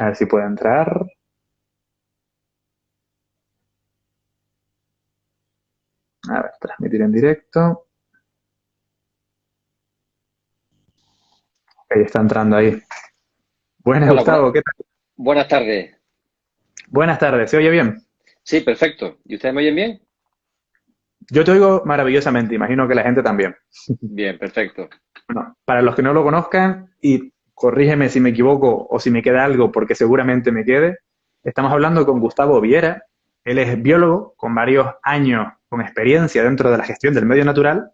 A ver si puede entrar. A ver, transmitir en directo. Ahí está entrando ahí. Buenas, Hola, Gustavo, ¿qué tal? buenas tardes. Buenas tardes, ¿se oye bien? Sí, perfecto. ¿Y ustedes me oyen bien? Yo te oigo maravillosamente, imagino que la gente también. Bien, perfecto. Bueno, para los que no lo conozcan, y corrígeme si me equivoco o si me queda algo, porque seguramente me quede, estamos hablando con Gustavo Viera. Él es biólogo con varios años con experiencia dentro de la gestión del medio natural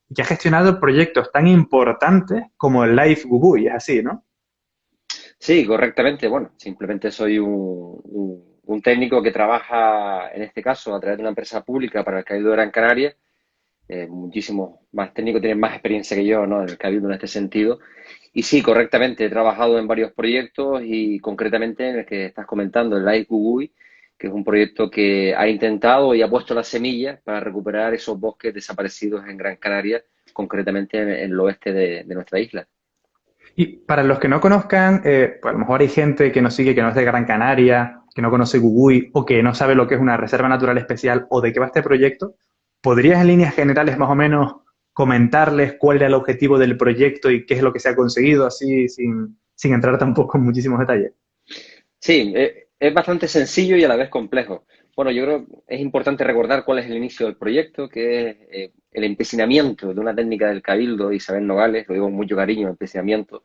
y que ha gestionado proyectos tan importantes como el Life Guguy, es así, ¿no? Sí, correctamente. Bueno, simplemente soy un técnico que trabaja, en este caso, a través de una empresa pública para el Cabildo de Gran Canaria. Muchísimos más técnicos tienen más experiencia que yo, ¿no? En el Cabildo en este sentido. Y sí, correctamente, he trabajado en varios proyectos y concretamente en el que estás comentando, el Life Guguy, que es un proyecto que ha intentado y ha puesto las semillas para recuperar esos bosques desaparecidos en Gran Canaria, concretamente en el oeste de nuestra isla. Y para los que no conozcan, pues a lo mejor hay gente que nos sigue que no es de Gran Canaria, que no conoce Guguy o que no sabe lo que es una reserva natural especial o de qué va este proyecto. ¿Podrías en líneas generales más o menos comentarles cuál era el objetivo del proyecto y qué es lo que se ha conseguido, así sin entrar tampoco en muchísimos detalles? Sí, es bastante sencillo y a la vez complejo. Bueno, yo creo que es importante recordar cuál es el inicio del proyecto, que es el empecinamiento de una técnica del Cabildo de Isabel Nogales, lo digo con mucho cariño, empecinamiento,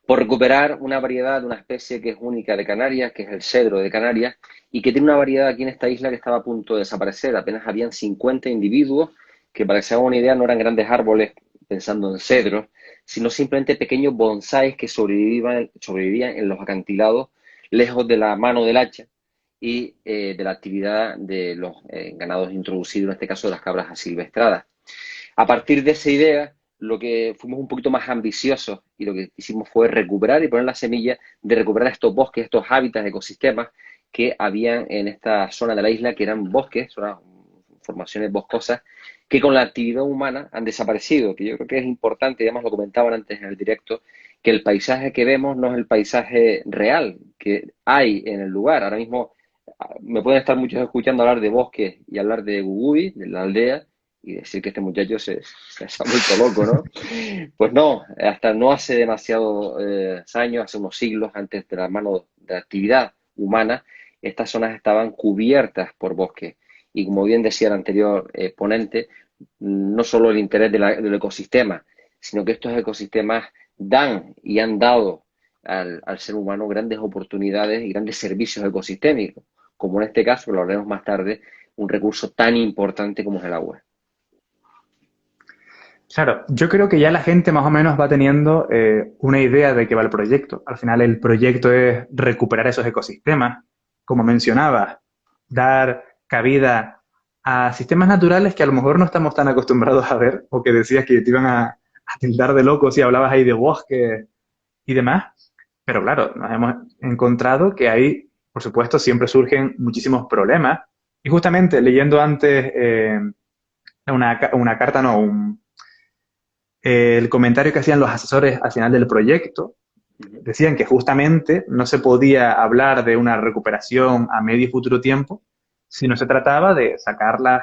por recuperar una variedad de una especie que es única de Canarias, que es el cedro de Canarias, y que tiene una variedad aquí en esta isla que estaba a punto de desaparecer. Apenas habían 50 individuos que, para que se hagan una idea, no eran grandes árboles pensando en cedros, sino simplemente pequeños bonsáis que sobrevivían en los acantilados, lejos de la mano del hacha y de la actividad de los ganados introducidos, en este caso de las cabras asilvestradas. A partir de esa idea, lo que fuimos un poquito más ambiciosos y lo que hicimos fue recuperar y poner la semilla de recuperar estos bosques, estos hábitats, ecosistemas que habían en esta zona de la isla, que eran bosques, zonas, formaciones boscosas, que con la actividad humana han desaparecido, que yo creo que es importante, y además lo comentaban antes en el directo, que el paisaje que vemos no es el paisaje real que hay en el lugar. Ahora mismo me pueden estar muchos escuchando hablar de bosques y hablar de Gugui, de la aldea, y decir que este muchacho se ha vuelto loco, ¿no? Pues no, hasta no hace demasiados años, hace unos siglos antes de la mano de la actividad humana, estas zonas estaban cubiertas por bosques. Y como bien decía el anterior ponente, no solo el interés del ecosistema, sino que estos ecosistemas dan y han dado al ser humano grandes oportunidades y grandes servicios ecosistémicos, como en este caso, lo hablaremos más tarde, un recurso tan importante como es el agua. Claro, yo creo que ya la gente más o menos va teniendo una idea de qué va el proyecto. Al final el proyecto es recuperar esos ecosistemas, como mencionabas, dar cabida a sistemas naturales que a lo mejor no estamos tan acostumbrados a ver, o que decías que te iban a tildar de loco si hablabas ahí de bosques y demás. Pero claro, nos hemos encontrado que ahí, por supuesto, siempre surgen muchísimos problemas. Y justamente leyendo antes una carta, no, el comentario que hacían los asesores al final del proyecto, decían que justamente no se podía hablar de una recuperación a medio y futuro tiempo, sino se trataba de sacar las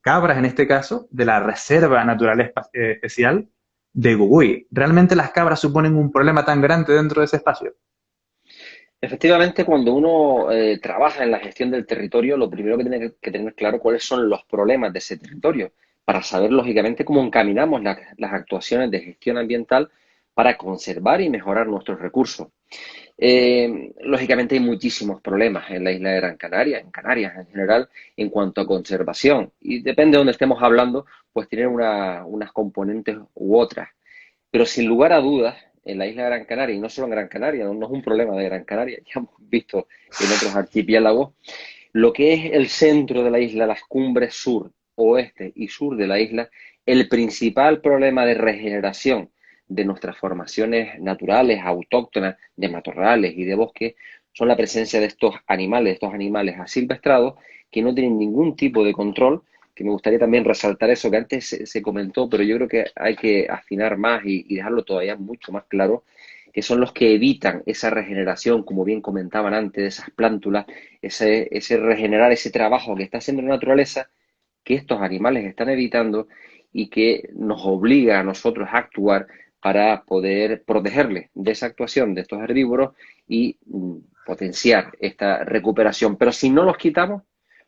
cabras, en este caso, de la Reserva Natural Especial de Guguy. ¿Realmente las cabras suponen un problema tan grande dentro de ese espacio? Efectivamente, cuando uno trabaja en la gestión del territorio, lo primero que tiene que tener claro cuáles son los problemas de ese territorio, para saber, lógicamente, cómo encaminamos las actuaciones de gestión ambiental para conservar y mejorar nuestros recursos. Lógicamente hay muchísimos problemas en la isla de Gran Canaria, en Canarias en general, en cuanto a conservación. Y depende de donde estemos hablando, pues tienen unas componentes u otras. Pero sin lugar a dudas, en la isla de Gran Canaria, y no solo en Gran Canaria, no es un problema de Gran Canaria, ya hemos visto en otros archipiélagos, lo que es el centro de la isla, las cumbres sur, oeste y sur de la isla, el principal problema de regeneración de nuestras formaciones naturales, autóctonas, de matorrales y de bosques, son la presencia de estos animales asilvestrados, que no tienen ningún tipo de control, que me gustaría también resaltar eso que antes se comentó, pero yo creo que hay que afinar más y dejarlo todavía mucho más claro, que son los que evitan esa regeneración, como bien comentaban antes, de esas plántulas, ese regenerar, ese trabajo que está haciendo la naturaleza, que estos animales están evitando y que nos obliga a nosotros a actuar para poder protegerles de esa actuación de estos herbívoros y potenciar esta recuperación. Pero si no los quitamos,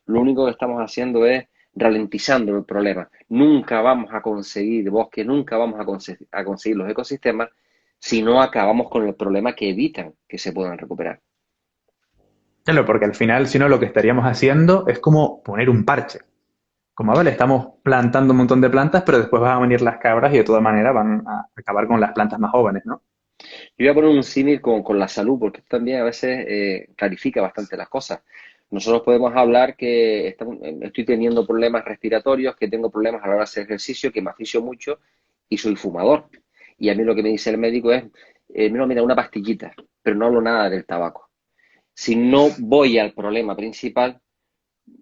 lo único que estamos haciendo es ralentizando el problema. Nunca vamos a conseguir bosque, nunca vamos a conseguir los ecosistemas si no acabamos con el problema que evitan que se puedan recuperar. Claro, porque al final, si no, lo que estaríamos haciendo es como poner un parche. Como, vale, estamos plantando un montón de plantas, pero después van a venir las cabras y de todas maneras van a acabar con las plantas más jóvenes, ¿no? Yo voy a poner un símil con la salud, porque esto también a veces clarifica bastante las cosas. Nosotros podemos hablar que estoy teniendo problemas respiratorios, que tengo problemas a la hora de hacer ejercicio, que me aficio mucho y soy fumador. Y a mí lo que me dice el médico es, no, mira, una pastillita, pero no hablo nada del tabaco. Si no voy al problema principal,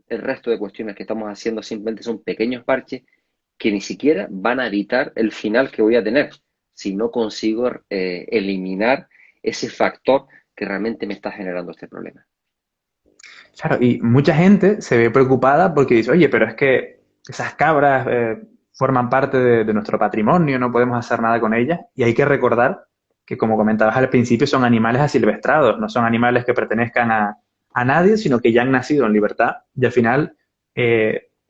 el resto de cuestiones que estamos haciendo simplemente son pequeños parches que ni siquiera van a evitar el final que voy a tener si no consigo eliminar ese factor que realmente me está generando este problema. Claro, y mucha gente se ve preocupada porque dice, oye, pero es que esas cabras forman parte de nuestro patrimonio, no podemos hacer nada con ellas. Y hay que recordar que, como comentabas al principio, son animales asilvestrados, no son animales que pertenezcan a nadie, sino que ya han nacido en libertad. Y al final,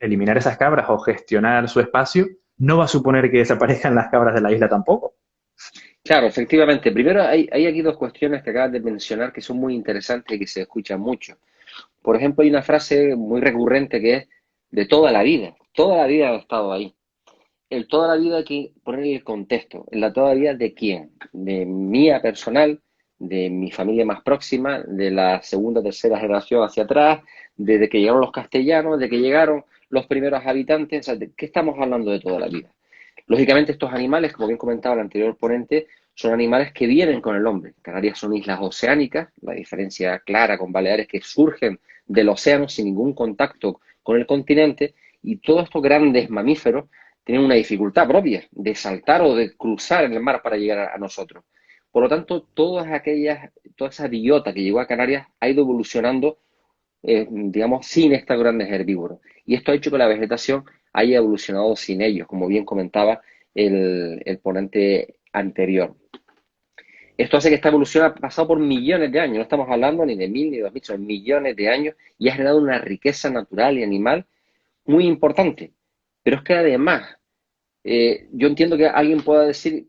eliminar esas cabras o gestionar su espacio no va a suponer que desaparezcan las cabras de la isla tampoco. Claro, efectivamente. Primero, hay aquí dos cuestiones que acabas de mencionar que son muy interesantes y que se escuchan mucho. Por ejemplo, hay una frase muy recurrente que es de toda la vida ha estado ahí. El toda la vida hay que poner el contexto. En la toda la vida de quién, de mía personal, de mi familia más próxima, de la segunda, tercera generación hacia atrás, desde que llegaron los castellanos, de que llegaron los primeros habitantes. O sea, ¿de qué estamos hablando de toda la vida? Lógicamente estos animales, como bien comentaba el anterior ponente, son animales que vienen con el hombre. Canarias son islas oceánicas, la diferencia clara con Baleares que surgen del océano sin ningún contacto con el continente, y todos estos grandes mamíferos tienen una dificultad propia de saltar o de cruzar en el mar para llegar a nosotros. Por lo tanto, toda esa biota que llegó a Canarias ha ido evolucionando, digamos, sin estos grandes herbívoros. Y esto ha hecho que la vegetación haya evolucionado sin ellos, como bien comentaba el ponente anterior. Esto hace que esta evolución ha pasado por millones de años, no estamos hablando ni de 1000 ni de 2000, son millones de años, y ha generado una riqueza natural y animal muy importante. Pero es que además, yo entiendo que alguien pueda decir,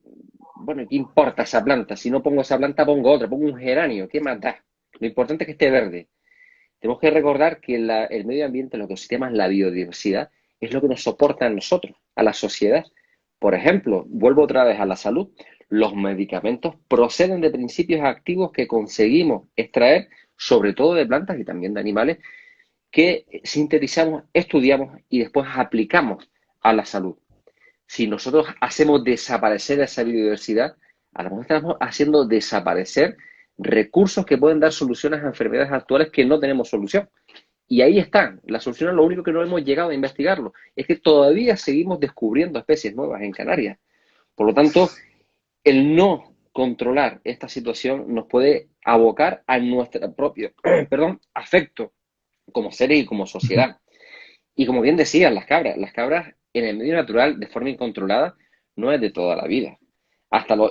bueno, ¿qué importa esa planta? Si no pongo esa planta, pongo otra, pongo un geranio, ¿qué más da? Lo importante es que esté verde. Tenemos que recordar que el medio ambiente, los ecosistemas, la biodiversidad, es lo que nos soporta a nosotros, a la sociedad. Por ejemplo, vuelvo otra vez a la salud. Los medicamentos proceden de principios activos que conseguimos extraer, sobre todo de plantas y también de animales, que sintetizamos, estudiamos y después aplicamos a la salud. Si nosotros hacemos desaparecer esa biodiversidad, a lo mejor estamos haciendo desaparecer recursos que pueden dar soluciones a enfermedades actuales que no tenemos solución. Y ahí están. La solución es lo único que no hemos llegado a investigarlo. Es que todavía seguimos descubriendo especies nuevas en Canarias. Por lo tanto, el no controlar esta situación nos puede abocar a nuestro propio afecto como seres y como sociedad. Y como bien decían, las cabras en el medio natural, de forma incontrolada, no es de toda la vida.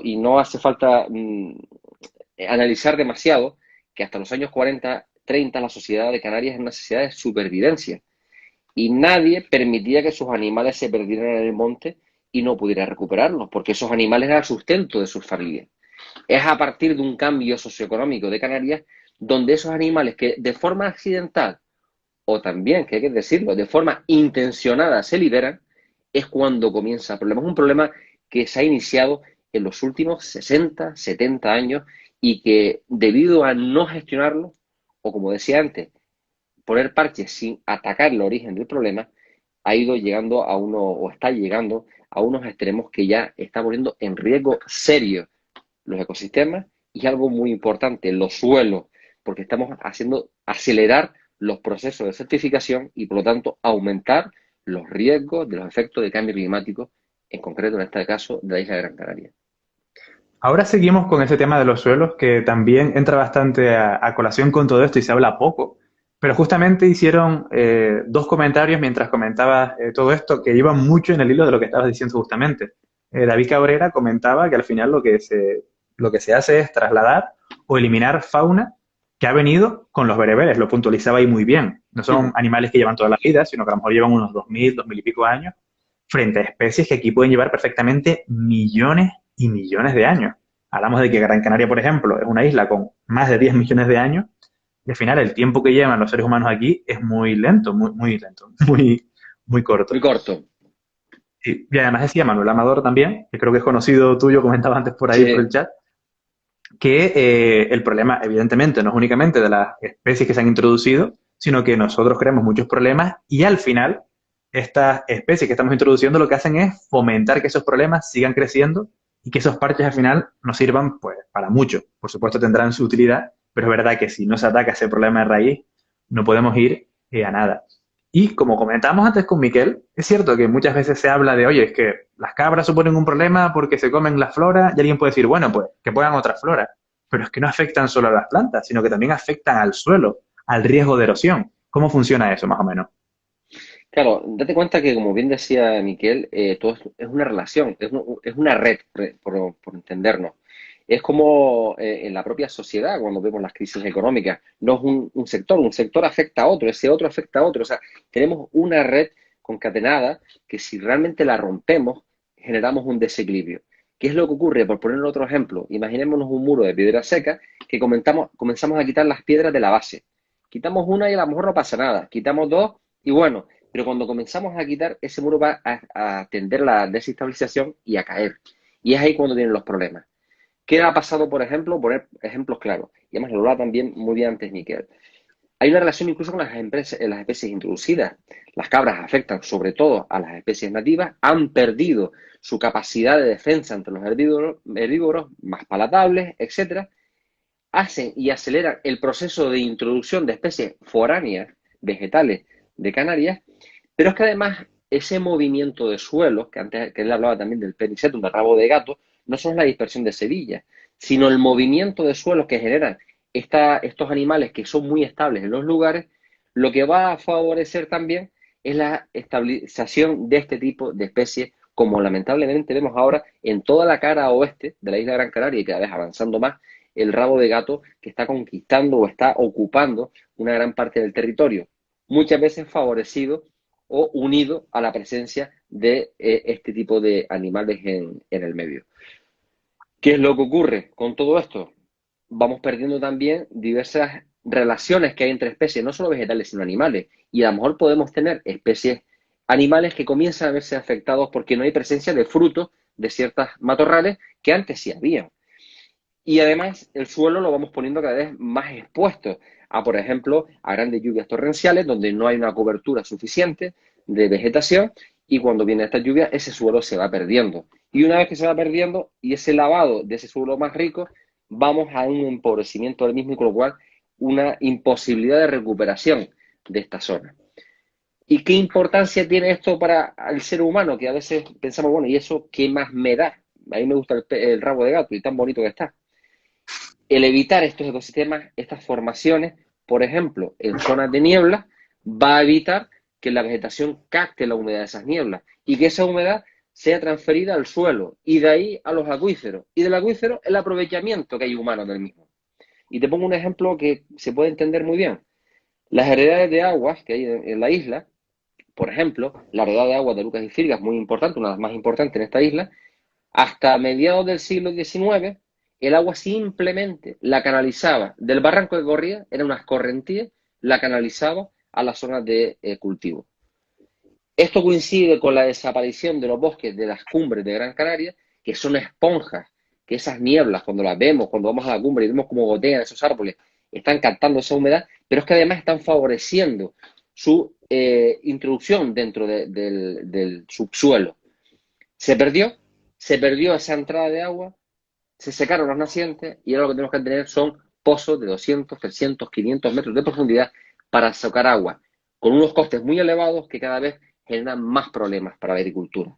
Y no hace falta analizar demasiado que hasta los años 40, 30, la sociedad de Canarias es una sociedad de supervivencia. Y nadie permitía que sus animales se perdieran en el monte y no pudiera recuperarlos, porque esos animales eran el sustento de sus familias. Es a partir de un cambio socioeconómico de Canarias donde esos animales que de forma accidental o también, que hay que decirlo, de forma intencionada se liberan, es cuando comienza el problema. Es un problema que se ha iniciado en los últimos 60, 70 años y que debido a no gestionarlo, o como decía antes, poner parches sin atacar el origen del problema, ha ido llegando o está llegando a unos extremos que ya está poniendo en riesgo serio los ecosistemas y algo muy importante, los suelos, porque estamos haciendo acelerar los procesos de certificación y, por lo tanto, aumentar los riesgos de los efectos de cambio climático, en concreto, en este caso, de la isla de Gran Canaria. Ahora seguimos con ese tema de los suelos, que también entra bastante a colación con todo esto y se habla poco. Pero justamente hicieron dos comentarios mientras comentaba todo esto que iban mucho en el hilo de lo que estabas diciendo justamente. David Cabrera comentaba que al final lo que se hace es trasladar o eliminar fauna que ha venido con los bereberes. Lo puntualizaba ahí muy bien. No son animales que llevan toda la vida, sino que a lo mejor llevan unos 2000 y pico años frente a especies que aquí pueden llevar perfectamente millones y millones de años. Hablamos de que Gran Canaria, por ejemplo, es una isla con más de 10 millones de años y al final el tiempo que llevan los seres humanos aquí es muy lento, muy lento, muy Muy corto. corto. Y además decía Manuel Amador también, que creo que es conocido tuyo, comentabas antes por ahí por el Sí, chat, que el problema evidentemente no es únicamente de las especies que se han introducido, sino que nosotros creamos muchos problemas y al final estas especies que estamos introduciendo lo que hacen es fomentar que esos problemas sigan creciendo y que esos parches al final nos sirvan pues para mucho. Por supuesto tendrán su utilidad, pero es verdad que si no se ataca ese problema de raíz, no podemos ir a nada. Y como comentábamos antes con Miquel, es cierto que muchas veces se habla de, oye, es que las cabras suponen un problema porque se comen la flora y alguien puede decir, bueno, pues que pongan otra flora. Pero es que no afectan solo a las plantas, sino que también afectan al suelo, al riesgo de erosión. ¿Cómo funciona eso, más o menos? claro, date cuenta que, como bien decía Miquel, todo esto es una relación, es una red, por entendernos. Es como en la propia sociedad, cuando vemos las crisis económicas, no es un sector afecta a otro, ese otro afecta a otro. O sea, tenemos una red concatenada que si realmente la rompemos, generamos un desequilibrio. ¿Qué es lo que ocurre? Por poner otro ejemplo, imaginémonos un muro de piedra seca que comenzamos a quitar las piedras de la base. Quitamos una y a lo mejor no pasa nada. Quitamos dos y bueno, pero cuando comenzamos a quitar, ese muro va a tender a la desestabilización y a caer. Y es ahí cuando vienen los problemas. ¿Qué ha pasado, por ejemplo? Poner ejemplos claros. Y además lo hablaba también muy bien antes Miquel. Hay una relación incluso con las especies introducidas. Las cabras afectan sobre todo a las especies nativas, han perdido su capacidad de defensa ante los herbívoros más palatables, etcétera. Hacen y aceleran el proceso de introducción de especies foráneas, vegetales, de Canarias, pero es que además ese movimiento de suelos, que antes que él hablaba también del penicetum, del rabo de gato, no solo es la dispersión de semillas, sino el movimiento de suelos que generan estos animales que son muy estables en los lugares, lo que va a favorecer también es la estabilización de este tipo de especies, como lamentablemente vemos ahora en toda la cara oeste de la isla de Gran Canaria y cada vez avanzando más, el rabo de gato que está conquistando o está ocupando una gran parte del territorio, muchas veces favorecido o unido a la presencia de este tipo de animales en el medio. ¿Qué es lo que ocurre con todo esto? Vamos perdiendo también diversas relaciones que hay entre especies, no solo vegetales, sino animales. Y a lo mejor podemos tener especies animales que comienzan a verse afectados porque no hay presencia de frutos de ciertas matorrales que antes sí había. Y además el suelo lo vamos poniendo cada vez más expuesto a, por ejemplo, a grandes lluvias torrenciales donde no hay una cobertura suficiente de vegetación y cuando viene esta lluvia ese suelo se va perdiendo. Y una vez que se va perdiendo y ese lavado de ese suelo más rico, vamos a un empobrecimiento del mismo y con lo cual una imposibilidad de recuperación de esta zona. ¿Y qué importancia tiene esto para el ser humano? Que a veces pensamos, bueno, ¿y eso qué más me da? A mí me gusta el rabo de gato y tan bonito que está. El evitar estos ecosistemas, estas formaciones, por ejemplo, en zonas de niebla, va a evitar que la vegetación capte la humedad de esas nieblas y que esa humedad sea transferida al suelo y de ahí a los acuíferos. Y del acuífero el aprovechamiento que hay humano del mismo. Y te pongo un ejemplo que se puede entender muy bien. Las heredades de aguas que hay en la isla, por ejemplo, la heredad de aguas de Lucas y Firgas, muy importante, una de las más importantes en esta isla, hasta mediados del siglo XIX, el agua simplemente la canalizaba del barranco que corría, eran unas correntías, la canalizaba a las zonas de cultivo. Esto coincide con la desaparición de los bosques de las cumbres de Gran Canaria, que son esponjas, que esas nieblas, cuando las vemos, cuando vamos a la cumbre y vemos cómo gotean esos árboles, están captando esa humedad, pero es que además están favoreciendo su introducción dentro del subsuelo. Se perdió, se perdió esa entrada de agua, se secaron las nacientes y ahora lo que tenemos que tener son pozos de 200, 300, 500 metros de profundidad para sacar agua, con unos costes muy elevados que cada vez generan más problemas para la agricultura.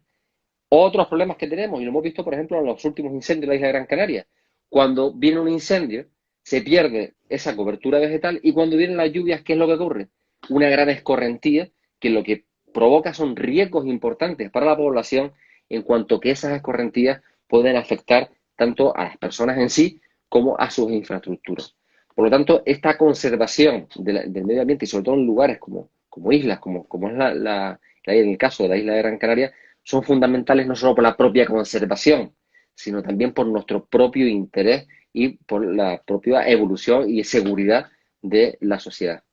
Otros problemas que tenemos, y lo hemos visto, por ejemplo, en los últimos incendios de la isla de Gran Canaria. Cuando viene un incendio, se pierde esa cobertura vegetal y cuando vienen las lluvias, ¿qué es lo que ocurre? Una gran escorrentía que lo que provoca son riesgos importantes para la población en cuanto que esas escorrentías pueden afectar tanto a las personas en sí como a sus infraestructuras. Por lo tanto, esta conservación del medio ambiente y sobre todo en lugares como islas, como es en el caso de la isla de Gran Canaria, son fundamentales no solo por la propia conservación, sino también por nuestro propio interés y por la propia evolución y seguridad de la sociedad.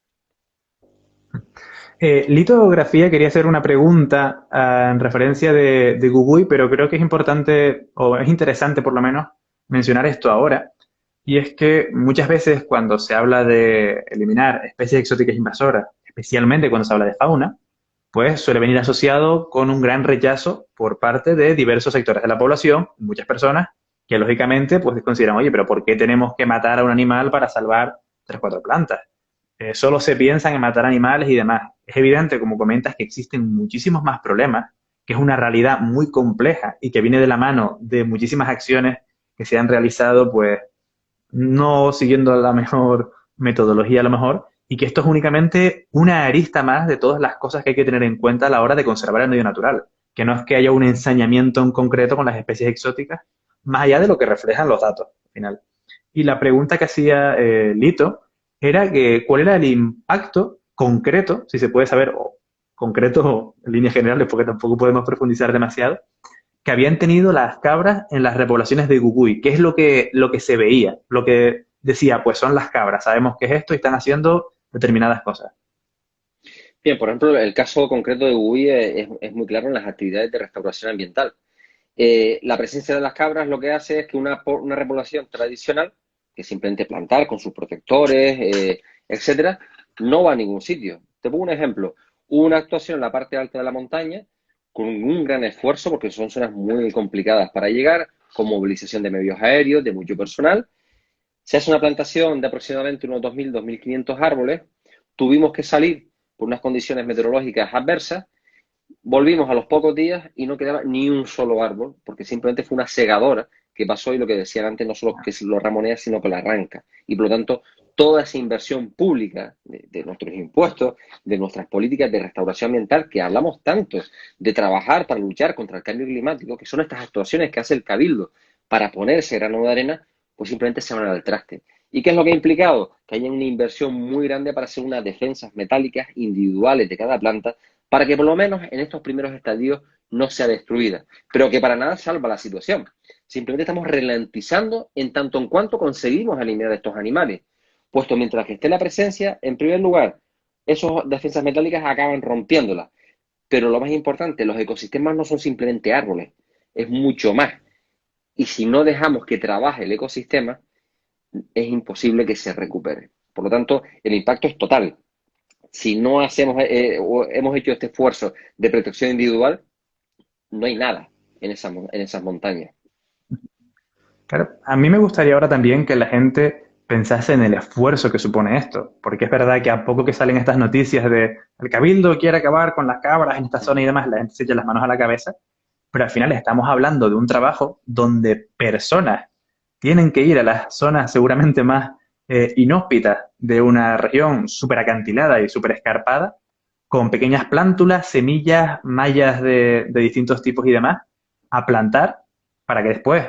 Litografía, quería hacer una pregunta en referencia de Gugui, pero creo que es importante, o es interesante por lo menos, mencionar esto ahora. Y es que muchas veces cuando se habla de eliminar especies exóticas invasoras, especialmente cuando se habla de fauna, pues suele venir asociado con un gran rechazo por parte de diversos sectores de la población, muchas personas, que lógicamente pues consideran, oye, pero ¿por qué tenemos que matar a un animal para salvar tres, cuatro plantas? Solo se piensan en matar animales y demás. Es evidente, como comentas, que existen muchísimos más problemas, que es una realidad muy compleja y que viene de la mano de muchísimas acciones que se han realizado, pues, no siguiendo la mejor metodología a lo mejor, y que esto es únicamente una arista más de todas las cosas que hay que tener en cuenta a la hora de conservar el medio natural, que no es que haya un ensañamiento en concreto con las especies exóticas, más allá de lo que reflejan los datos al final. Y la pregunta que hacía Lito era que cuál era el impacto concreto, si se puede saber, o concreto en líneas generales, porque tampoco podemos profundizar demasiado, que habían tenido las cabras en las repoblaciones de Guguy. ¿Qué es lo que se veía? Lo que decía, pues son las cabras, sabemos qué es esto y están haciendo determinadas cosas. Bien, por ejemplo, el caso concreto de Uy es muy claro en las actividades de restauración ambiental. La presencia de las cabras lo que hace es que una repoblación tradicional, que simplemente plantar con sus protectores, etcétera, no va a ningún sitio. Te pongo un ejemplo. Hubo una actuación en la parte alta de la montaña con un gran esfuerzo, porque son zonas muy complicadas para llegar, con movilización de medios aéreos, de mucho personal. Se hace una plantación de aproximadamente unos 2.000, 2.500 árboles. Tuvimos que salir por unas condiciones meteorológicas adversas. Volvimos a los pocos días y no quedaba ni un solo árbol, porque simplemente fue una segadora que pasó y lo que decían antes, no solo que lo ramonea, sino que la arranca. Y por lo tanto, toda esa inversión pública de nuestros impuestos, de nuestras políticas de restauración ambiental, que hablamos tanto de trabajar para luchar contra el cambio climático, que son estas actuaciones que hace el Cabildo para poner ese grano de arena, pues simplemente se van al traste. ¿Y qué es lo que ha implicado? Que haya una inversión muy grande para hacer unas defensas metálicas individuales de cada planta para que por lo menos en estos primeros estadios no sea destruida, pero que para nada salva la situación. Simplemente estamos ralentizando en tanto en cuanto conseguimos eliminar estos animales, puesto mientras que esté la presencia, en primer lugar, esas defensas metálicas acaban rompiéndolas, pero lo más importante, los ecosistemas no son simplemente árboles, es mucho más. Y si no dejamos que trabaje el ecosistema, es imposible que se recupere. Por lo tanto, el impacto es total. Si no hacemos o hemos hecho este esfuerzo de protección individual, no hay nada en esas montañas. Claro, a mí me gustaría ahora también que la gente pensase en el esfuerzo que supone esto, porque es verdad que a poco que salen estas noticias de el Cabildo quiere acabar con las cabras en esta zona y demás, la gente se echa las manos a la cabeza, pero al final estamos hablando de un trabajo donde personas tienen que ir a las zonas seguramente más inhóspitas de una región súper acantilada y súper escarpada, con pequeñas plántulas, semillas, mallas de distintos tipos y demás, a plantar para que después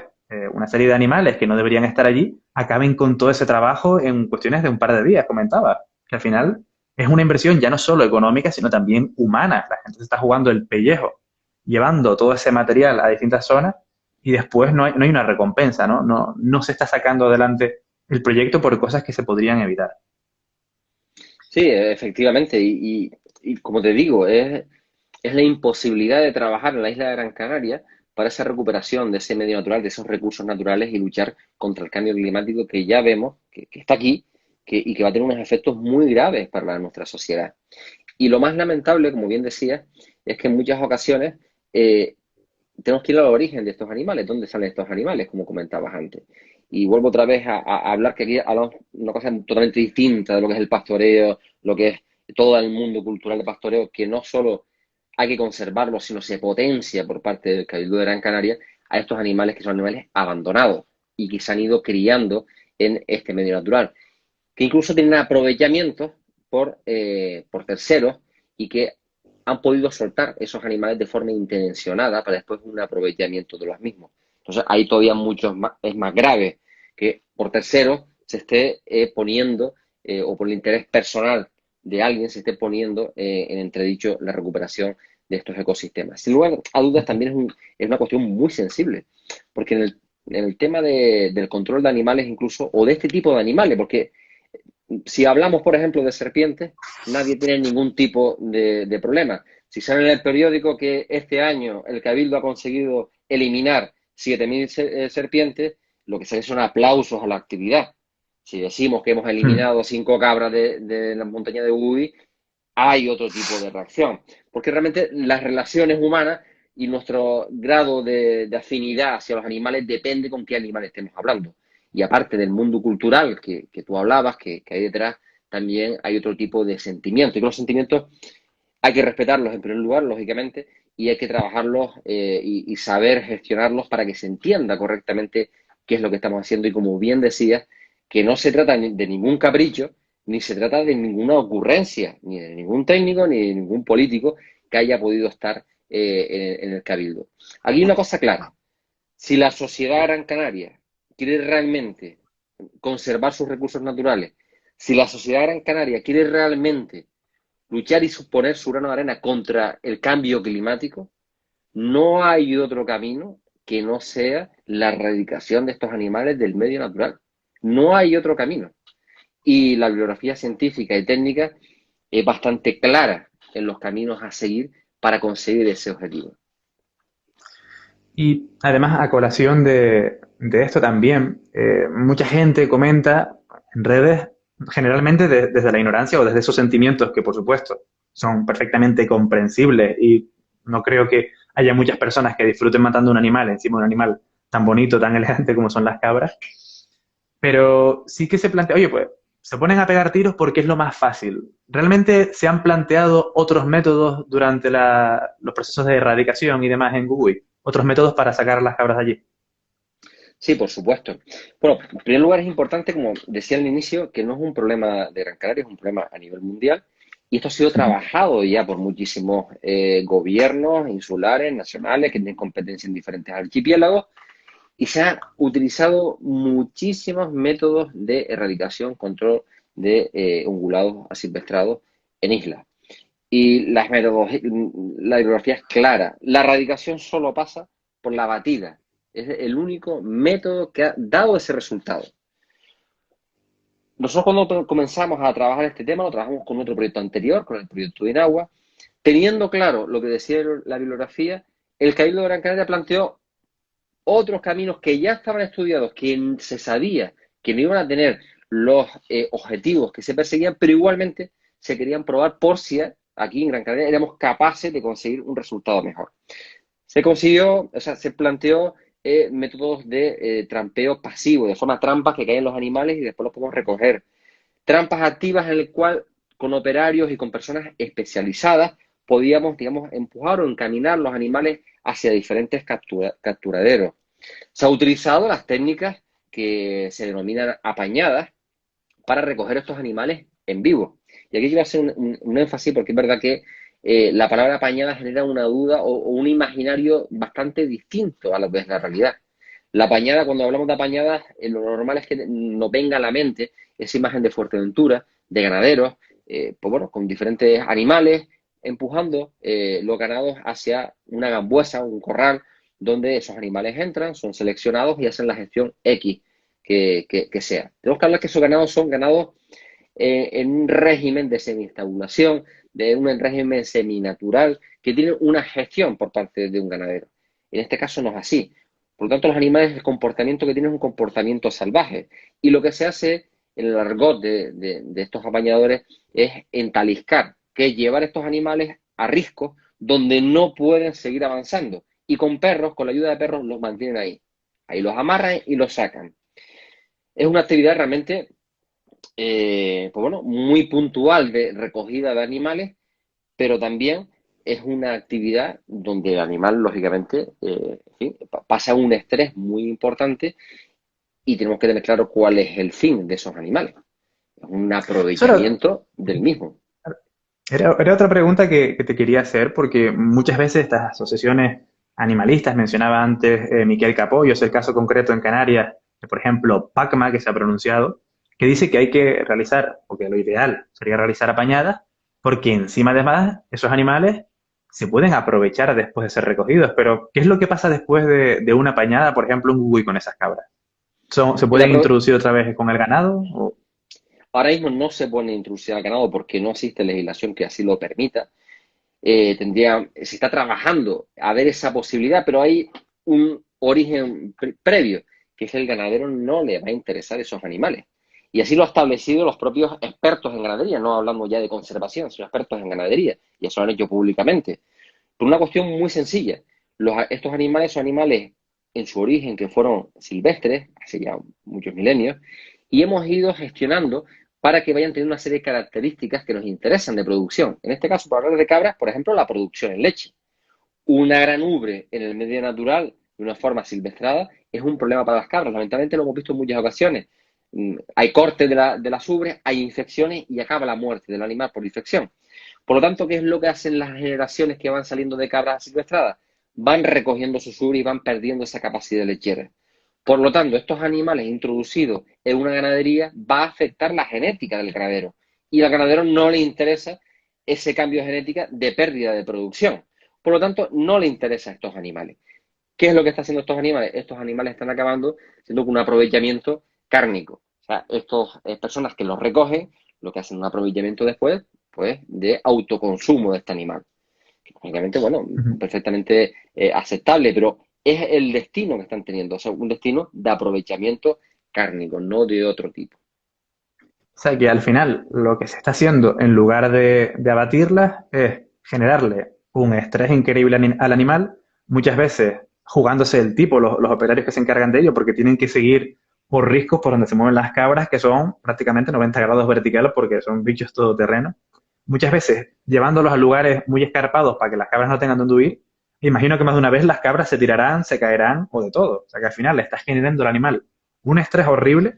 una serie de animales que no deberían estar allí acaben con todo ese trabajo en cuestiones de un par de días, comentaba, que al final es una inversión ya no solo económica, sino también humana. La gente se está jugando el pellejo, llevando todo ese material a distintas zonas y después no hay una recompensa, ¿no? No se está sacando adelante el proyecto por cosas que se podrían evitar. Sí, efectivamente. Y como te digo, es la imposibilidad de trabajar en la isla de Gran Canaria para esa recuperación de ese medio natural, de esos recursos naturales y luchar contra el cambio climático que ya vemos que está aquí y que va a tener unos efectos muy graves para nuestra sociedad. Y lo más lamentable, como bien decías, es que en muchas ocasiones eh, tenemos que ir al origen de estos animales, dónde salen estos animales, como comentabas antes. Y vuelvo otra vez a hablar que aquí hablamos de una cosa totalmente distinta de lo que es el pastoreo, lo que es todo el mundo cultural de pastoreo, que no solo hay que conservarlos, sino se potencia por parte del Cabildo de Gran Canaria a estos animales que son animales abandonados y que se han ido criando en este medio natural, que incluso tienen aprovechamientos por terceros y que han podido soltar esos animales de forma intencionada para después un aprovechamiento de los mismos. Entonces, ahí todavía mucho más, es más grave que por terceros se esté poniendo, o por el interés personal de alguien, se esté poniendo en entredicho la recuperación de estos ecosistemas. Sin lugar a dudas, también es una cuestión muy sensible, porque en el tema del control de animales incluso, o de este tipo de animales, porque si hablamos, por ejemplo, de serpientes, nadie tiene ningún tipo de problema. Si sale en el periódico que este año el Cabildo ha conseguido eliminar 7.000 serpientes, lo que se hace son aplausos a la actividad. Si decimos que hemos Hmm. eliminado 5 cabras de la montaña de Ubi, hay otro tipo de reacción. Porque realmente las relaciones humanas y nuestro grado de afinidad hacia los animales depende con qué animal estemos hablando. Y aparte del mundo cultural que tú hablabas, que hay detrás, también hay otro tipo de sentimientos. Y los sentimientos hay que respetarlos en primer lugar, lógicamente, y hay que trabajarlos y saber gestionarlos para que se entienda correctamente qué es lo que estamos haciendo. Y como bien decías, que no se trata de ningún capricho, ni se trata de ninguna ocurrencia, ni de ningún técnico, ni de ningún político que haya podido estar en el Cabildo. Aquí hay una cosa clara. Si la sociedad gran canaria quiere realmente conservar sus recursos naturales, si la sociedad gran canaria quiere realmente luchar y poner su grano de arena contra el cambio climático, no hay otro camino que no sea la erradicación de estos animales del medio natural. No hay otro camino. Y la bibliografía científica y técnica es bastante clara en los caminos a seguir para conseguir ese objetivo. Y además, a colación de esto también, mucha gente comenta en redes, generalmente desde la ignorancia o desde esos sentimientos que, por supuesto, son perfectamente comprensibles y no creo que haya muchas personas que disfruten matando un animal, encima un animal tan bonito, tan elegante como son las cabras, pero sí que se plantea, oye, pues se ponen a pegar tiros porque es lo más fácil. ¿Realmente se han planteado otros métodos durante los procesos de erradicación y demás en Google? ¿Otros métodos para sacar a las cabras de allí? Sí, por supuesto. Bueno, en primer lugar es importante, como decía al inicio, que no es un problema de Gran Canaria, es un problema a nivel mundial. Y esto ha sido Ujú. trabajado ya por muchísimos gobiernos insulares, nacionales, que tienen competencia en diferentes archipiélagos. Y se han utilizado muchísimos métodos de erradicación, control de ungulados asilvestrados en islas. Y la bibliografía es clara. La erradicación solo pasa por la batida. Es el único método que ha dado ese resultado. Nosotros cuando comenzamos a trabajar este tema, lo trabajamos con otro proyecto anterior, con el proyecto de Inagua, teniendo claro lo que decía la bibliografía, el Cabildo de Gran Canaria planteó otros caminos que ya estaban estudiados, que se sabía que no iban a tener los objetivos que se perseguían, pero igualmente se querían probar por si aquí en Gran Canaria éramos capaces de conseguir un resultado mejor. Se consiguió, o sea, se planteó métodos de trampeo pasivo, de forma trampas que caen los animales y después los podemos recoger. Trampas activas en el cual con operarios y con personas especializadas podíamos, digamos, empujar o encaminar los animales hacia diferentes capturaderos. Se han utilizado las técnicas que se denominan apañadas para recoger estos animales en vivo. Y aquí quiero hacer un énfasis porque es verdad que la palabra apañada genera una duda o un imaginario bastante distinto a lo que es la realidad. La apañada, cuando hablamos de apañadas, lo normal es que nos venga a la mente esa imagen de Fuerteventura, de ganaderos, pues bueno, con diferentes animales, empujando los ganados hacia una gambuesa, un corral, donde esos animales entran, son seleccionados y hacen la gestión X que sea. Tenemos que hablar que esos ganados son ganados en un régimen de semi-estabulación, de un régimen seminatural, que tienen una gestión por parte de un ganadero. En este caso no es así. Por lo tanto, los animales, el comportamiento que tienen es un comportamiento salvaje. Y lo que se hace en el argot de estos apañadores es entaliscar, que es llevar estos animales a risco donde no pueden seguir avanzando. Y con perros, con la ayuda de perros, los mantienen ahí. Ahí los amarran y los sacan. Es una actividad realmente pues bueno, muy puntual de recogida de animales, pero también es una actividad donde el animal, lógicamente, en fin, pasa un estrés muy importante y tenemos que tener claro cuál es el fin de esos animales. Es un Eso era, aprovechamiento del mismo. era otra pregunta que te quería hacer, porque muchas veces estas asociaciones animalistas, mencionaba antes Miquel Capó, yo sé el caso concreto en Canarias, de, por ejemplo, PACMA, que se ha pronunciado, que dice que hay que realizar, o que lo ideal sería realizar apañadas, porque encima además esos animales se pueden aprovechar después de ser recogidos. Pero, ¿qué es lo que pasa después de una apañada, por ejemplo, un Gugui con esas cabras? ¿Se El pueden apro- introducir otra vez con el ganado? ¿O? Ahora mismo no se pone introducir al ganado porque no existe legislación que así lo permita. Se está trabajando a ver esa posibilidad, pero hay un origen previo, que es que el ganadero no le va a interesar esos animales. Y así lo han establecido los propios expertos en ganadería, no hablamos ya de conservación, sino expertos en ganadería, y eso lo han hecho públicamente. Por una cuestión muy sencilla, estos animales son animales en su origen que fueron silvestres, hace ya muchos milenios, y hemos ido gestionando para que vayan teniendo una serie de características que nos interesan de producción. En este caso, para hablar de cabras, por ejemplo, la producción en leche. Una gran ubre en el medio natural, de una forma silvestrada, es un problema para las cabras. Lamentablemente lo hemos visto en muchas ocasiones. Hay cortes de las ubres, hay infecciones y acaba la muerte del animal por infección. Por lo tanto, ¿qué es lo que hacen las generaciones que van saliendo de cabras silvestradas? Van recogiendo sus ubres y van perdiendo esa capacidad lechera. Por lo tanto, estos animales introducidos en una ganadería va a afectar la genética del ganadero. Y al ganadero no le interesa ese cambio de genética de pérdida de producción. Por lo tanto, no le interesa a estos animales. ¿Qué es lo que están haciendo estos animales? Estos animales están acabando siendo un aprovechamiento cárnico. O sea, estas personas que los recogen, lo que hacen un aprovechamiento después, pues, de autoconsumo de este animal. Que, lógicamente, bueno, Ujú. perfectamente aceptable, pero es el destino que están teniendo. O sea, un destino de aprovechamiento cárnico, no de otro tipo. O sea que al final lo que se está haciendo en lugar de abatirlas es generarle un estrés increíble al animal, muchas veces jugándose el tipo, los operarios que se encargan de ello, porque tienen que seguir por riscos por donde se mueven las cabras, que son prácticamente 90 grados verticales porque son bichos todoterreno. Muchas veces llevándolos a lugares muy escarpados para que las cabras no tengan donde huir. Imagino que más de una vez las cabras se tirarán, se caerán o de todo. O sea que al final le estás generando al animal un estrés horrible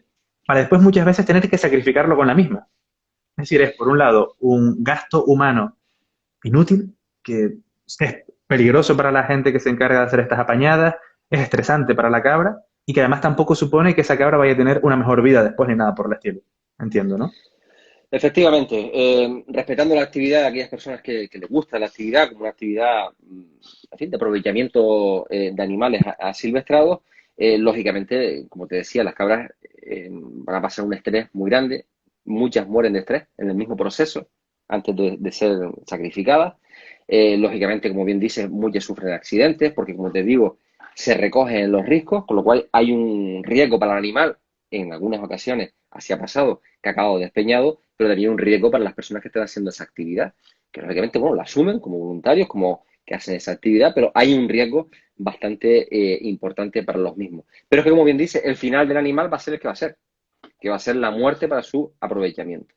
para después muchas veces tener que sacrificarlo con la misma. Es decir, es por un lado un gasto humano inútil, que es peligroso para la gente que se encarga de hacer estas apañadas, es estresante para la cabra y que además tampoco supone que esa cabra vaya a tener una mejor vida después ni nada por el estilo. Entiendo, ¿no? Efectivamente, respetando la actividad de aquellas personas que les gusta la actividad como una actividad en fin, de aprovechamiento de animales asilvestrados, lógicamente, como te decía, las cabras van a pasar un estrés muy grande, muchas mueren de estrés en el mismo proceso antes de ser sacrificadas. Lógicamente, como bien dices, muchas sufren accidentes porque, como te digo, se recogen en los riscos, con lo cual hay un riesgo para el animal en algunas ocasiones, así ha pasado, que ha acabado despeñado, pero también un riesgo para las personas que están haciendo esa actividad, que lógicamente, bueno, la asumen como voluntarios, como que hacen esa actividad, pero hay un riesgo bastante importante para los mismos. Pero es que, como bien dice, el final del animal va a ser el que va a ser la muerte para su aprovechamiento.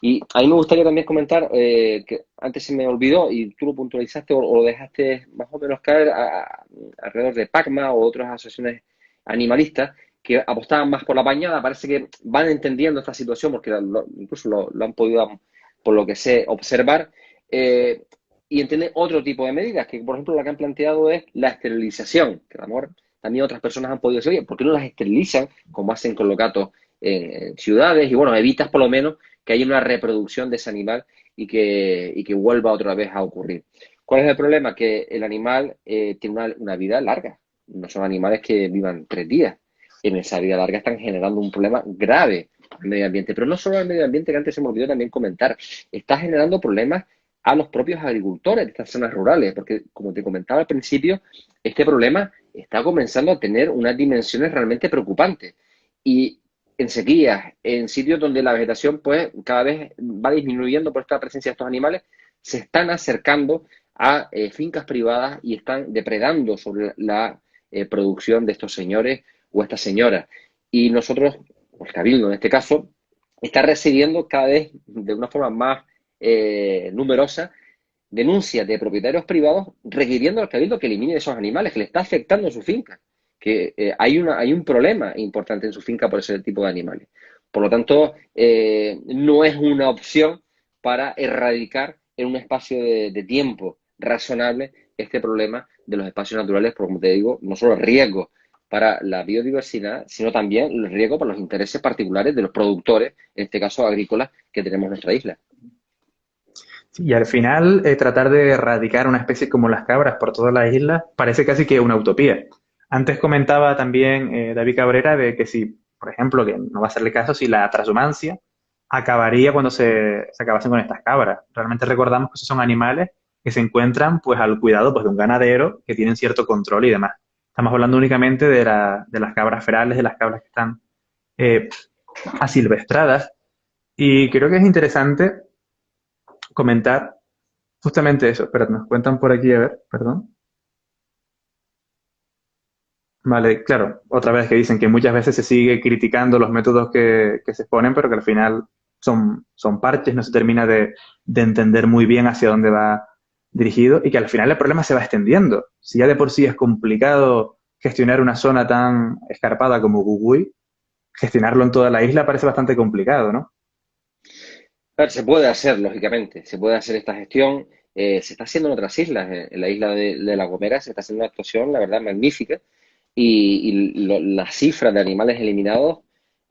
Y a mí me gustaría también comentar, que antes se me olvidó y tú lo puntualizaste o lo dejaste más o menos caer alrededor de PACMA o otras asociaciones animalistas que apostaban más por la pañada. Parece que van entendiendo esta situación porque incluso lo han podido, por lo que sé, observar y entienden otro tipo de medidas, que por ejemplo la que han planteado es la esterilización, que a lo mejor también otras personas han podido decir, oye, ¿por qué no las esterilizan como hacen con los gatos en ciudades? Y bueno, evitas por lo menos que haya una reproducción de ese animal y que vuelva otra vez a ocurrir. ¿Cuál es el problema? Que el animal tiene una vida larga. No son animales que vivan 3 días. En esa vida larga están generando un problema grave al medio ambiente. Pero no solo al medio ambiente, que antes se me olvidó también comentar. Está generando problemas a los propios agricultores de estas zonas rurales. Porque, como te comentaba al principio, este problema está comenzando a tener unas dimensiones realmente preocupantes. Y en sequías, en sitios donde la vegetación pues cada vez va disminuyendo por esta presencia de estos animales, se están acercando a fincas privadas y están depredando sobre la producción de estos señores o estas señoras. Y nosotros, el Cabildo en este caso, está recibiendo cada vez de una forma más numerosa denuncias de propietarios privados requiriendo al Cabildo que elimine esos animales, que le está afectando en su finca, que hay un problema importante en su finca por ese tipo de animales. Por lo tanto, no es una opción para erradicar en un espacio de tiempo razonable este problema de los espacios naturales, porque como te digo, no solo riesgo para la biodiversidad, sino también el riesgo para los intereses particulares de los productores, en este caso agrícolas, que tenemos en nuestra isla. Y al final, tratar de erradicar una especie como las cabras por todas las islas parece casi que una utopía. Antes comentaba también David Cabrera de que si, por ejemplo, que no va a hacerle caso si la transhumancia acabaría cuando se acabasen con estas cabras. Realmente recordamos que esos son animales que se encuentran pues al cuidado pues, de un ganadero que tienen cierto control y demás. Estamos hablando únicamente de las cabras ferales, de las cabras que están eh, asilvestradas. Y creo que es interesante comentar justamente eso. Espera, nos cuentan por aquí, a ver, perdón. Vale, claro, otra vez que dicen que muchas veces se sigue criticando los métodos que se exponen, pero que al final son parches, no se termina de entender muy bien hacia dónde va dirigido y que al final el problema se va extendiendo. Si ya de por sí es complicado gestionar una zona tan escarpada como Jujuy, gestionarlo en toda la isla parece bastante complicado, ¿no? A ver, se puede hacer, lógicamente, se puede hacer esta gestión. Se está haciendo en otras islas, en la isla de La Gomera se está haciendo una actuación, la verdad, magnífica. Las cifras de animales eliminados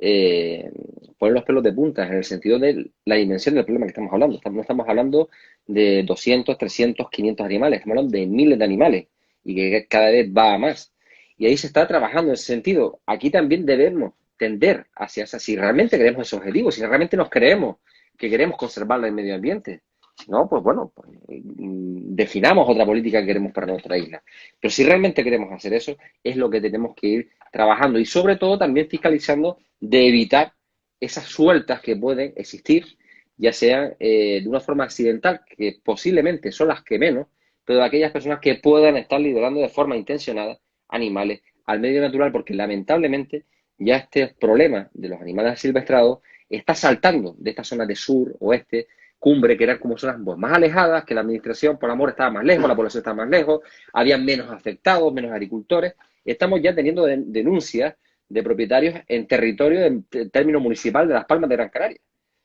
eh, ponen los pelos de punta en el sentido de la dimensión del problema que estamos hablando. No estamos hablando de 200, 300, 500 animales, estamos hablando de miles de animales y que cada vez va a más. Y ahí se está trabajando en ese sentido. Aquí también debemos tender hacia esa, si realmente queremos ese objetivo, si realmente nos creemos que queremos conservar el medio ambiente. Si no, pues bueno, pues, definamos otra política que queremos para nuestra isla. Pero si realmente queremos hacer eso, es lo que tenemos que ir trabajando y sobre todo también fiscalizando de evitar esas sueltas que pueden existir, ya sean de una forma accidental, que posiblemente son las que menos, pero de aquellas personas que puedan estar liderando de forma intencionada animales al medio natural, porque lamentablemente ya este problema de los animales silvestrados está saltando de estas zonas de sur, oeste, cumbre, que eran como zonas pues, más alejadas, que la administración, por amor, estaba más lejos, la población estaba más lejos, había menos afectados, menos agricultores. Estamos ya teniendo denuncias de propietarios en territorio, en término municipal, de Las Palmas de Gran Canaria.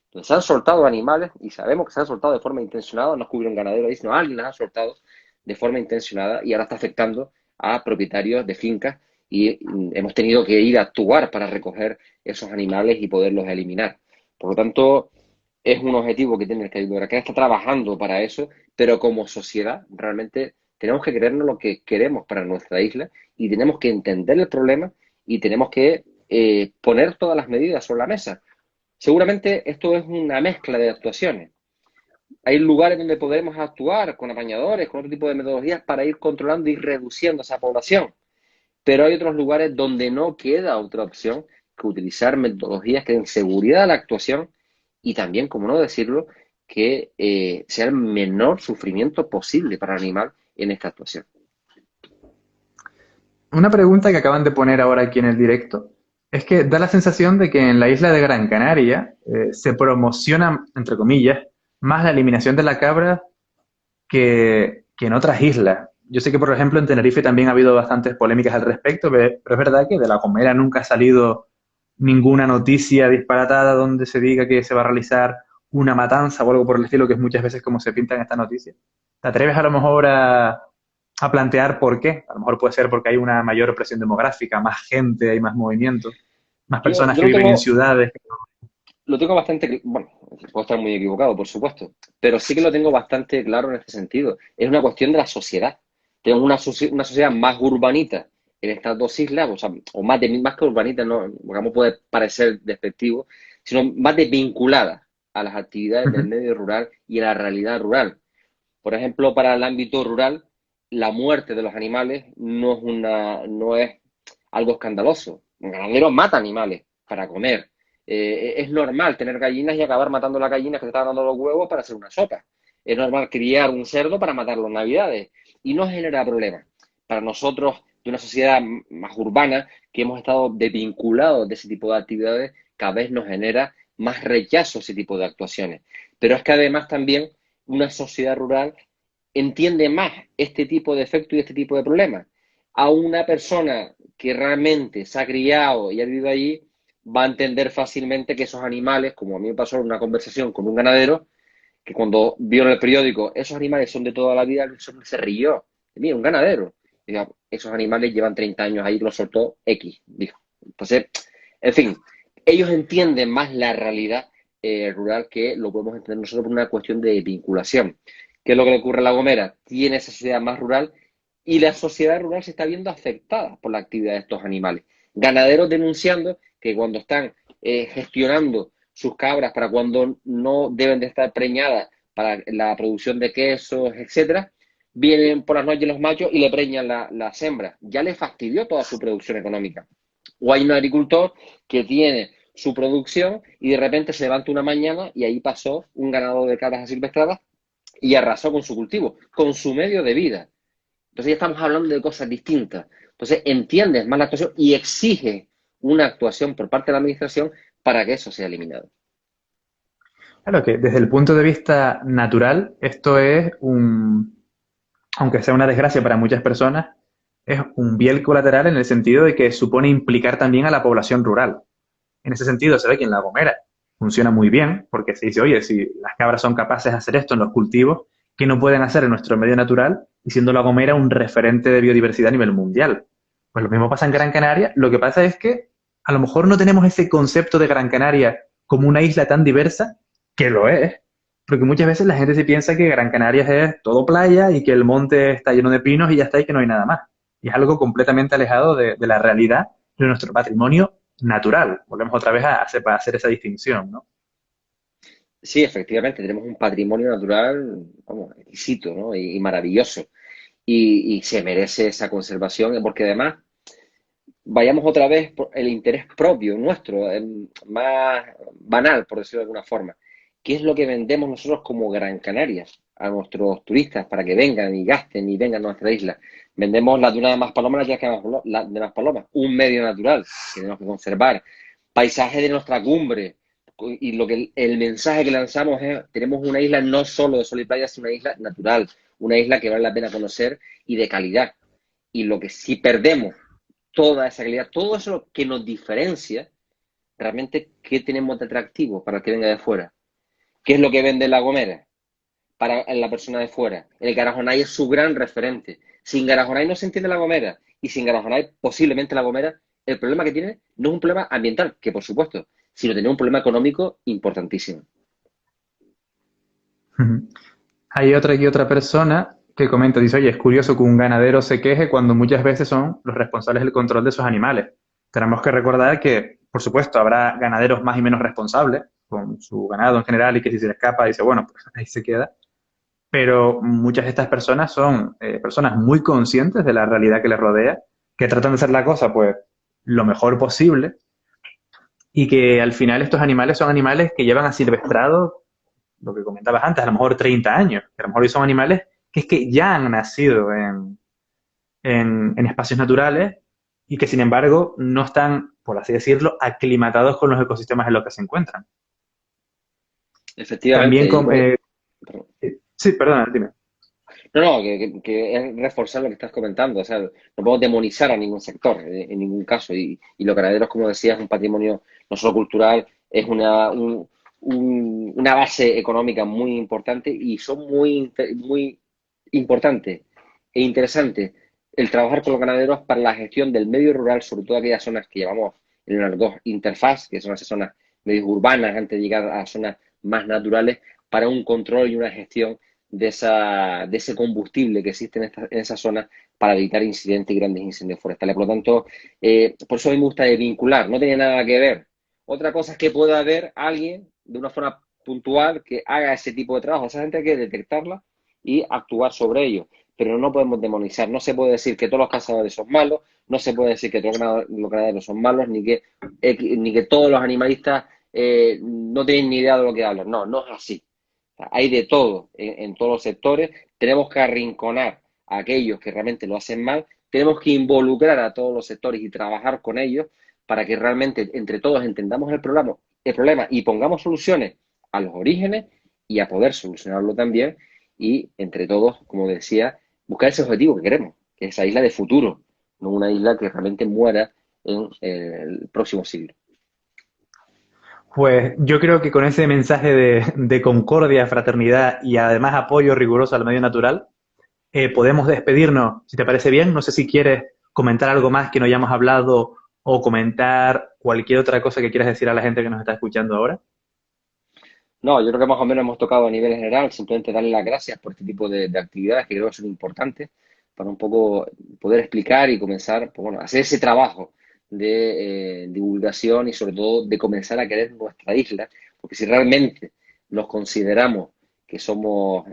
Entonces, se han soltado animales y sabemos que se han soltado de forma intencionada, no es que hubiera un ganadero ahí, sino alguien las ha soltado de forma intencionada y ahora está afectando a propietarios de fincas y hemos tenido que ir a actuar para recoger esos animales y poderlos eliminar. Por lo tanto, es un objetivo que tiene el Cabildo de Gran Canaria, está trabajando para eso, pero como sociedad realmente tenemos que creernos lo que queremos para nuestra isla y tenemos que entender el problema y tenemos que poner todas las medidas sobre la mesa. Seguramente esto es una mezcla de actuaciones. Hay lugares donde podemos actuar con apañadores, con otro tipo de metodologías para ir controlando y reduciendo esa población. Pero hay otros lugares donde no queda otra opción que utilizar metodologías que den seguridad a la actuación y también, como no decirlo, que sea el menor sufrimiento posible para el animal en esta actuación. Una pregunta que acaban de poner ahora aquí en el directo es que da la sensación de que en la isla de Gran Canaria se promociona, entre comillas, más la eliminación de la cabra que en otras islas. Yo sé que, por ejemplo, en Tenerife también ha habido bastantes polémicas al respecto, pero es verdad que de La Gomera nunca ha salido ninguna noticia disparatada donde se diga que se va a realizar una matanza o algo por el estilo, que es muchas veces como se pinta en esta noticia. ¿Te atreves a lo mejor a plantear por qué? A lo mejor puede ser porque hay una mayor presión demográfica, más gente, hay más movimiento, más personas Yo que viven en ciudades. lo tengo bastante, bueno, puedo estar muy equivocado, por supuesto, pero sí que lo tengo bastante claro en este sentido. Es una cuestión de la sociedad. Tenemos una sociedad más urbanita en estas dos islas, o sea, o más que urbanita, no, digamos, puede parecer despectivo, sino más desvinculada a las actividades del Ujú. medio rural y a la realidad rural. Por ejemplo, para el ámbito rural, la muerte de los animales no es algo escandaloso. Un ganadero mata animales para comer. Es normal tener gallinas y acabar matando las gallinas que te estaban dando los huevos para hacer una sopa. Es normal criar un cerdo para matarlo en Navidades y no genera problemas. Para nosotros, de una sociedad más urbana, que hemos estado desvinculados de ese tipo de actividades, cada vez nos genera más rechazo a ese tipo de actuaciones. Pero es que además también una sociedad rural entiende más este tipo de efecto y este tipo de problemas. A una persona que realmente se ha criado y ha vivido allí, va a entender fácilmente que esos animales, como a mí me pasó en una conversación con un ganadero, que cuando vio en el periódico, esos animales son de toda la vida, se rió. Mira, un ganadero. Digo, esos animales llevan 30 años ahí, los soltó X, dijo. Entonces, en fin, ellos entienden más la realidad rural que lo podemos entender nosotros por una cuestión de vinculación. ¿Qué es lo que le ocurre a La Gomera? Tiene esa sociedad más rural y la sociedad rural se está viendo afectada por la actividad de estos animales. Ganaderos denunciando que cuando están gestionando sus cabras para cuando no deben de estar preñadas para la producción de quesos, etcétera, vienen por las noches los machos y le preñan las hembras. Ya le fastidió toda su producción económica. O hay un agricultor que tiene su producción y de repente se levanta una mañana y ahí pasó un ganado de cabras asilvestradas y arrasó con su cultivo, con su medio de vida. Entonces ya estamos hablando de cosas distintas. Entonces entiendes más la actuación y exige una actuación por parte de la administración para que eso sea eliminado. Claro que desde el punto de vista natural, esto es aunque sea una desgracia para muchas personas, es un bien colateral en el sentido de que supone implicar también a la población rural. En ese sentido, se ve que en La Gomera funciona muy bien, porque se dice, oye, si las cabras son capaces de hacer esto en los cultivos, ¿qué no pueden hacer en nuestro medio natural? Y siendo La Gomera un referente de biodiversidad a nivel mundial. Pues lo mismo pasa en Gran Canaria. Lo que pasa es que a lo mejor no tenemos ese concepto de Gran Canaria como una isla tan diversa, que lo es, porque muchas veces la gente se piensa que Gran Canaria es todo playa y que el monte está lleno de pinos y ya está y que no hay nada más. Y es algo completamente alejado de la realidad de nuestro patrimonio natural. Volvemos otra vez a hacer esa distinción, ¿no? Sí, efectivamente, tenemos un patrimonio natural, vamos, exquisito, ¿no? Y maravilloso. Y se merece esa conservación, porque además vayamos otra vez por el interés propio nuestro, más banal, por decirlo de alguna forma. ¿Qué es lo que vendemos nosotros como Gran Canarias a nuestros turistas para que vengan y gasten y vengan a nuestra isla? Vendemos la duna de Maspalomas, ya que de Maspalomas, un medio natural que tenemos que conservar, paisaje de nuestra cumbre. Y lo que el mensaje que lanzamos es, tenemos una isla no solo de sol y playa, sino una isla natural, una isla que vale la pena conocer y de calidad. Y lo que si perdemos toda esa calidad, todo eso que nos diferencia, realmente, ¿qué tenemos de atractivo para el que venga de fuera? ¿Qué es lo que vende La Gomera para la persona de fuera? El Garajonay es su gran referente. Sin Garajonay no se entiende La Gomera. Y sin Garajonay, posiblemente La Gomera, el problema que tiene no es un problema ambiental, que por supuesto, sino tener un problema económico importantísimo. Ujú. Hay otra y otra persona que comenta, dice, oye, es curioso que un ganadero se queje cuando muchas veces son los responsables del control de sus animales. Tenemos que recordar que, por supuesto, habrá ganaderos más y menos responsables con su ganado en general y que si se le escapa dice, bueno, pues ahí se queda. Pero muchas de estas personas son personas muy conscientes de la realidad que les rodea, que tratan de hacer la cosa pues lo mejor posible y que al final estos animales son animales que llevan asilvestrados, lo que comentabas antes, a lo mejor 30 años, que a lo mejor hoy son animales que es que ya han nacido en espacios naturales y que sin embargo no están, por así decirlo, aclimatados con los ecosistemas en los que se encuentran. Efectivamente. También, sí, perdona, dime. No, no, que es reforzar lo que estás comentando. O sea, no podemos demonizar a ningún sector en ningún caso. Y los ganaderos, como decías, es un patrimonio no solo cultural, es una base económica muy importante y son muy importantes e interesantes el trabajar con los ganaderos para la gestión del medio rural, sobre todo aquellas zonas que llamamos en el argot interfaz, que son esas zonas medios urbanas antes de llegar a zonas más naturales, para un control y una gestión de ese combustible que existe en esa zona para evitar incidentes y grandes incendios forestales. Por lo tanto, por eso a mí me gusta vincular, no tiene nada que ver. Otra cosa es que pueda haber alguien de una forma puntual que haga ese tipo de trabajo. Esa gente hay que detectarla y actuar sobre ello. Pero no podemos demonizar. No se puede decir que todos los cazadores son malos, no se puede decir que todos los ganaderos son malos, ni que todos los animalistas no tienen ni idea de lo que hablan. No, no es así. Hay de todo en todos los sectores. Tenemos que arrinconar a aquellos que realmente lo hacen mal. Tenemos que involucrar a todos los sectores y trabajar con ellos para que realmente entre todos entendamos el problema y pongamos soluciones a los orígenes y a poder solucionarlo también. y entre todos, como decía, buscar ese objetivo que queremos, que es esa isla de futuro, no una isla que realmente muera en el próximo siglo. Pues yo creo que con ese mensaje de concordia, fraternidad y además apoyo riguroso al medio natural, podemos despedirnos, si te parece bien. No sé si quieres comentar algo más que no hayamos hablado o comentar cualquier otra cosa que quieras decir a la gente que nos está escuchando ahora. No, yo creo que más o menos hemos tocado a nivel general, simplemente darle las gracias por este tipo de actividades que creo que son importantes para un poco poder explicar y comenzar, pues bueno, a hacer ese trabajo de divulgación y sobre todo de comenzar a querer nuestra isla, porque si realmente nos consideramos que somos,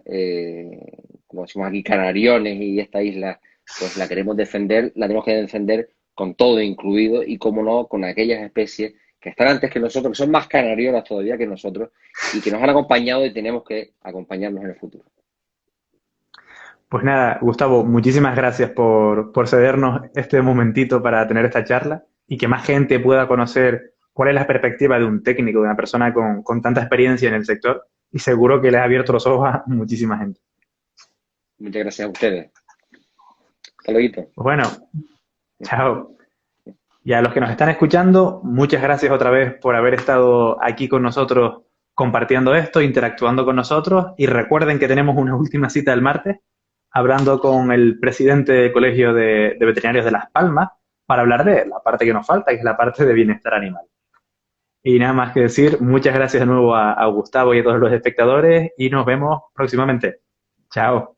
como decimos aquí, canariones y esta isla, pues la queremos defender, la tenemos que defender con todo incluido y, como no, con aquellas especies que están antes que nosotros, que son más canarionas todavía que nosotros y que nos han acompañado y tenemos que acompañarnos en el futuro. Pues nada, Gustavo, muchísimas gracias por cedernos este momentito para tener esta charla y que más gente pueda conocer cuál es la perspectiva de un técnico, de una persona con tanta experiencia en el sector, y seguro que les ha abierto los ojos a muchísima gente. Muchas gracias a ustedes. Hasta luego. Pues bueno, chao. Y a los que nos están escuchando, muchas gracias otra vez por haber estado aquí con nosotros compartiendo esto, interactuando con nosotros, y recuerden que tenemos una última cita el martes hablando con el presidente del Colegio de Veterinarios de Las Palmas para hablar de la parte que nos falta, que es la parte de bienestar animal. Y nada más que decir, muchas gracias de nuevo a Gustavo y a todos los espectadores y nos vemos próximamente. Chao.